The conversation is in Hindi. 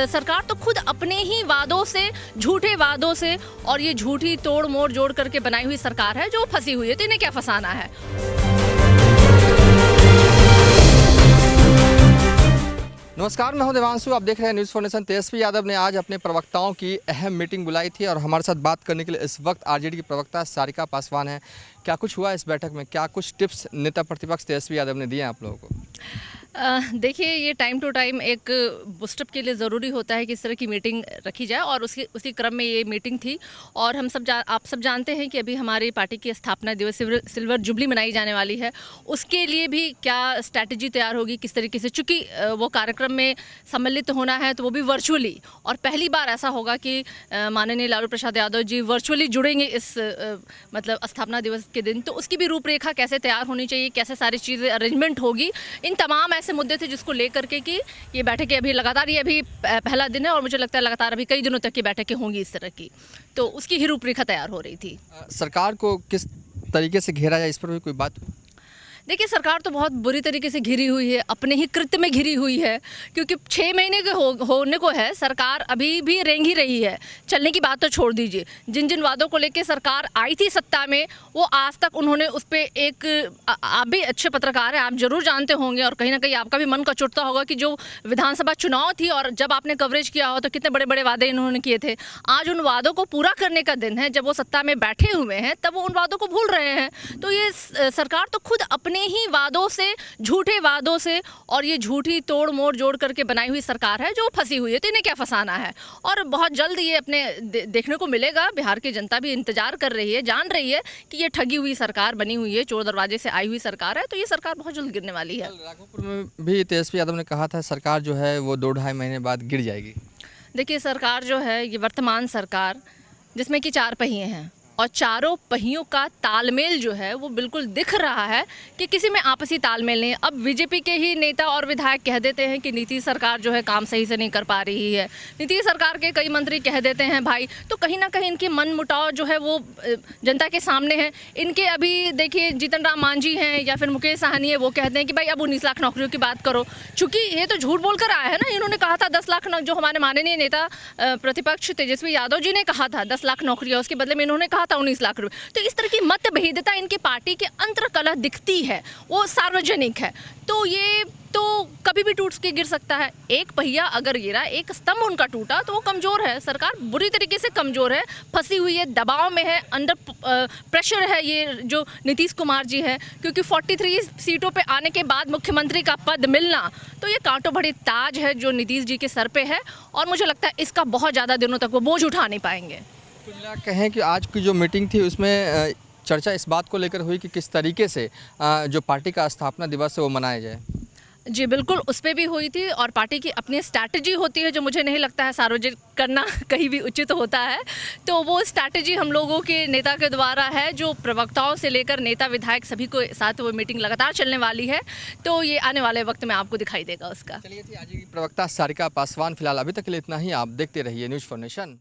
सरकार तो खुद अपने ही वादों से, झूठे वादों से और ये झूठी तोड़ मोड़ जोड़ करके बनाई हुई सरकार है जो फंसी हुई है। तो इन्हें क्या फंसाना है? नमस्कार, मैं हूं देवांशु। आप देख रहे हैं news for nation. Tejashwi Yadav ने आज अपने प्रवक्ताओं की अहम मीटिंग बुलाई थी और हमारे साथ बात करने के लिए इस वक्त आरजेडी की प्रवक्ता सारिका पासवान हैं। क्या कुछ हुआ इस बैठक में? क्या कुछ टिप्स नेता प्रतिपक्ष तेजस्वी यादव ने दिए आप लोगों को? देखिए, ये टाइम टू टाइम एक बूस्टअप के लिए ज़रूरी होता है कि इस तरह की मीटिंग रखी जाए और उसी क्रम में ये मीटिंग थी। और आप सब जानते हैं कि अभी हमारी पार्टी की स्थापना दिवस सिल्वर जुबली मनाई जाने वाली है। उसके लिए भी क्या स्ट्रैटेजी तैयार होगी, किस तरीके से, चूँकि वो कार्यक्रम में सम्मिलित होना है तो वो भी वर्चुअली, और पहली बार ऐसा होगा कि माननीय लालू प्रसाद यादव जी वर्चुअली जुड़ेंगे इस मतलब स्थापना दिवस के दिन। तो उसकी भी रूपरेखा कैसे तैयार होनी चाहिए, कैसे सारी चीज़ें अरेंजमेंट होगी, इन तमाम ऐसे मुद्दे थे जिसको लेकर के कि ये बैठकें अभी लगातार, ये अभी पहला दिन है और मुझे लगता है लगातार अभी कई दिनों तक की बैठकें होंगी इस तरह की। तो उसकी ही रूपरेखा तैयार हो रही थी। सरकार को किस तरीके से घेरा जाए, इस पर भी कोई बात? देखिए, सरकार तो बहुत बुरी तरीके से घिरी हुई है, अपने ही कृत्य में घिरी हुई है, क्योंकि 6 महीने के होने को है, सरकार अभी भी रेंग ही रही है। चलने की बात तो छोड़ दीजिए, जिन जिन वादों को लेकर सरकार आई थी सत्ता में, वो आज तक उन्होंने उस पर एक, आप भी अच्छे पत्रकार हैं, आप जरूर जानते होंगे और कहीं ना कहीं आपका भी मन का चुटता होगा कि जो विधानसभा चुनाव थी और जब आपने कवरेज किया हो तो कितने बड़े बड़े वादे इन्होंने किए थे। आज उन वादों को पूरा करने का दिन है, जब वो सत्ता में बैठे हुए हैं तब वो उन वादों को भूल रहे हैं। तो ये सरकार तो खुद अपने ही वादों से, झूठे वादों से और ये झूठी तोड़ मोड़ जोड़ करके बनाई हुई सरकार है जो फंसी हुई है। तो इन्हें क्या फंसाना है? और बहुत जल्द ये अपने देखने को मिलेगा। बिहार की जनता भी इंतजार कर रही है, जान रही है कि ये ठगी हुई सरकार बनी हुई है, चोर दरवाजे से आई हुई सरकार है। तो ये सरकार बहुत जल्द गिरने वाली है। राघोपुर में भी तेजस्वी यादव ने कहा था सरकार जो है वो 2-2.5 महीने बाद गिर जाएगी। देखिए, सरकार जो है, ये वर्तमान सरकार जिसमें कि 4 पहिए हैं और चारों पहियों का तालमेल जो है वो बिल्कुल दिख रहा है कि किसी में आपसी तालमेल नहीं है। अब बीजेपी के ही नेता और विधायक कह देते हैं कि नीतीश सरकार जो है काम सही से नहीं कर पा रही है, नीतीश सरकार के कई मंत्री कह देते हैं भाई। तो कहीं ना कहीं इनके मन मुटाव जो है वो जनता के सामने है। इनके अभी देखिए जीतन राम मांझी हैं या फिर मुकेश साहनी है, वो कहते हैं कि भाई अब 19 लाख नौकरियों की बात करो। चूँकि ये तो झूठ बोल कर आया है ना, इन्होंने कहा था 10 लाख, जो हमारे माननीय नेता प्रतिपक्ष तेजस्वी यादव जी ने कहा था 10 लाख नौकरियाँ, उसके बदले में इन्होंने कहा 19 लाख रुपए। तो इस तरह की मतभेदता इनकी पार्टी के अंतर्कलह दिखती है, वो सार्वजनिक है। तो ये तो कभी भी टूट के गिर सकता है। एक पहिया अगर गिरा, एक स्तंभ उनका टूटा, तो वो कमजोर है। सरकार बुरी तरीके से कमजोर है, फंसी हुई है, दबाव में है, अंडर प्रेशर है ये जो नीतीश कुमार जी है। क्योंकि 43 सीटों पे आने के बाद मुख्यमंत्री का पद मिलना, तो ये कांटों भरी ताज है जो नीतीश जी के सर पे है और मुझे लगता है इसका बहुत ज़्यादा दिनों तक वो बोझ उठा नहीं पाएंगे। कहें कि आज की जो मीटिंग थी उसमें चर्चा इस बात को लेकर हुई कि किस तरीके से जो पार्टी का स्थापना दिवस है वो मनाया जाए। जी बिल्कुल, उस पर भी हुई थी और पार्टी की अपनी स्ट्रैटेजी होती है जो मुझे नहीं लगता है सार्वजनिक करना कहीं भी उचित होता है। तो वो स्ट्रैटेजी हम लोगों के नेता के द्वारा है, जो प्रवक्ताओं से लेकर नेता विधायक सभी को साथ वो मीटिंग लगातार चलने वाली है। तो ये आने वाले वक्त में आपको दिखाई देगा उसका। चलिए थी आज की प्रवक्ता सारिका पासवान। फिलहाल अभी तक के लिए इतना ही। आप देखते रहिए न्यूज़ फॉर नेशन।